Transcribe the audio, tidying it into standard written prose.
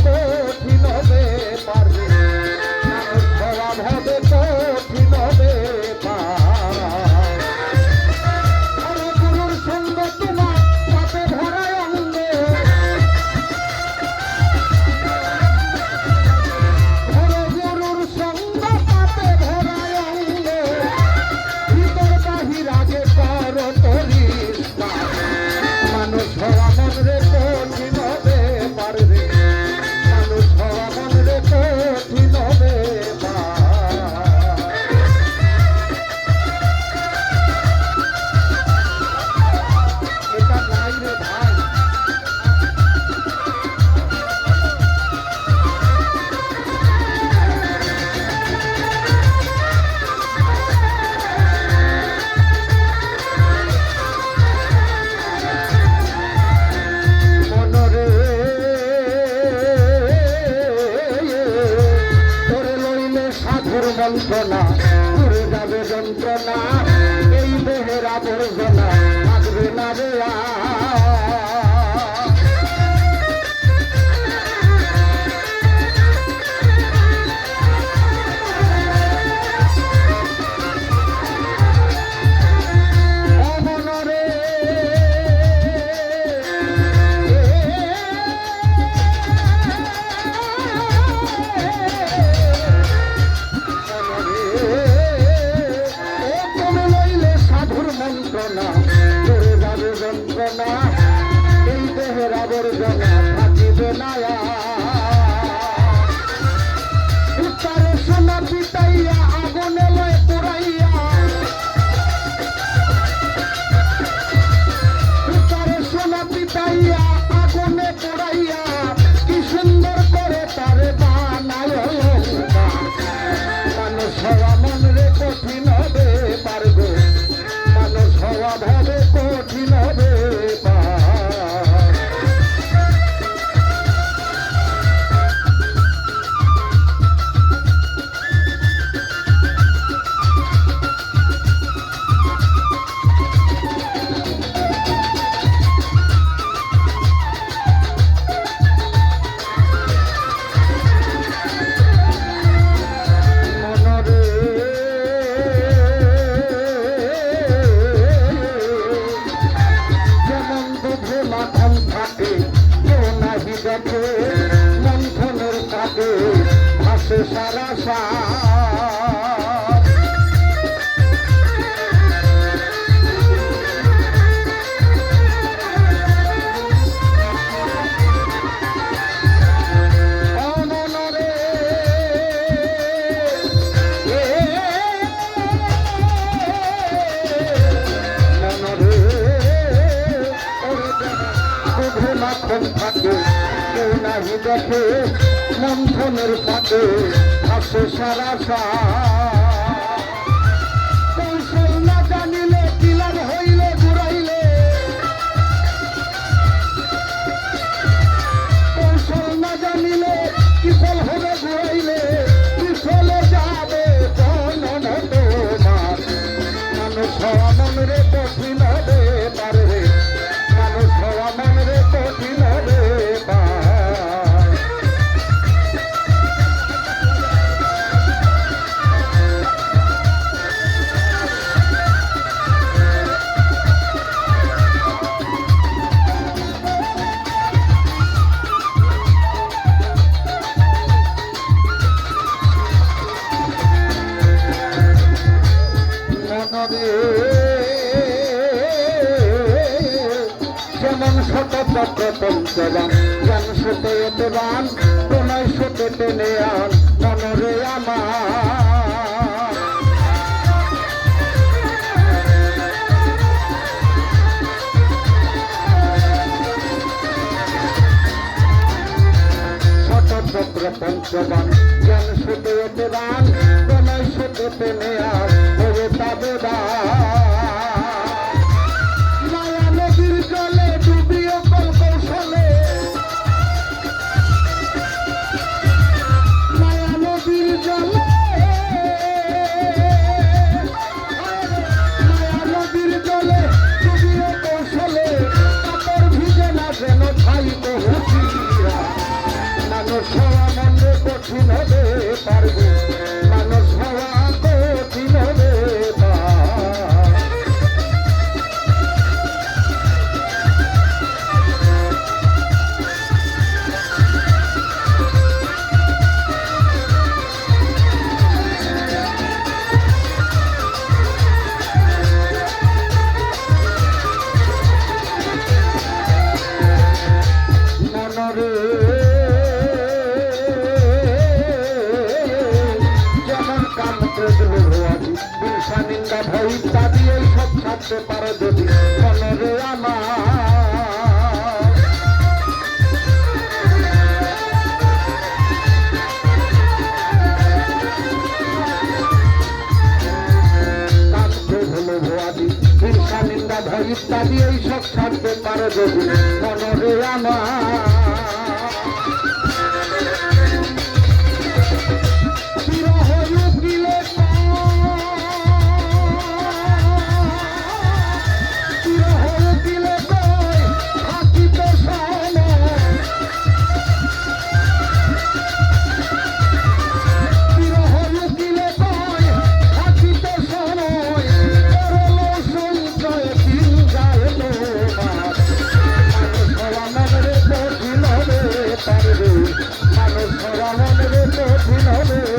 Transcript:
কঠিন হবে পারবে, মানুষ হওয়া ভাবে কঠিন হবে আরে গুরুর সঙ্গ তোমার পাপে ভরা অঙ্গে, গুরুর সঙ্গ পাপে ভরা অঙ্গে, ভিতর বাহির আগে কর করিস মানুষ হওয়া মন রে কঠিন হবে পারবে, মানুষ হওয়া মন রে কঠিন হবে এটা নাই রে ভাই। যন্ত্রণা ঘুরে যাবে যন্ত্রণা, এই দেহের আবর্জনা থাকবে না রে যন্ত্রণা ঘুরে যাবে যন্ত্রণা, এই দেহের আবর্জনা থাকিবে না উত্তরে সোনা পিটাইয়া আগুনে লয় পুরাইয়া, উত্তরে সোনা পিটাইয়া আগুনে পুরাইয়া, কি সুন্দর করে তারে বানায় মানুষ হওয়া মন রে কঠিন হবে পারবে, মানুষ হওয়া ভাবে কঠিন হবে মন্থনের কাকে ভাসে সারা মাখন থাকে কেউ নাহি দেখে, মন্থনের ফাঁকে ভাসে সারা কৌশল না জানিলে কিলার হইলে ঘুরাইলে, কৌশল না জানিলে কিফল হবে ঘুরাইলে, কিফলে যাবে তোমার মানুষ হওয়া মন রে কঠিন হবে পারবে, মানুষ হওয়া মন রে কঠিন হবে যেমন শত পথ পঞ্চবান জ্ঞান শত এতবান প্রণয় শত টেনে আন মনরে আমার শত চক্র পঞ্চবান জ্ঞান শত এতবান প্রণয় শত টেনে আন ওরে তাবেদা রে যেমন কাম করে ভুয়াদি হিংসা নিন্দা ভয় ইত্যাদি এই সব ছাড়তে পারো যদি মনরে আমার হিংসা নিন্দা ভয় ইত্যাদি এই সব ছাড়তে পারো যদি মনরে আমার মানুষ মনের কঠিন হবে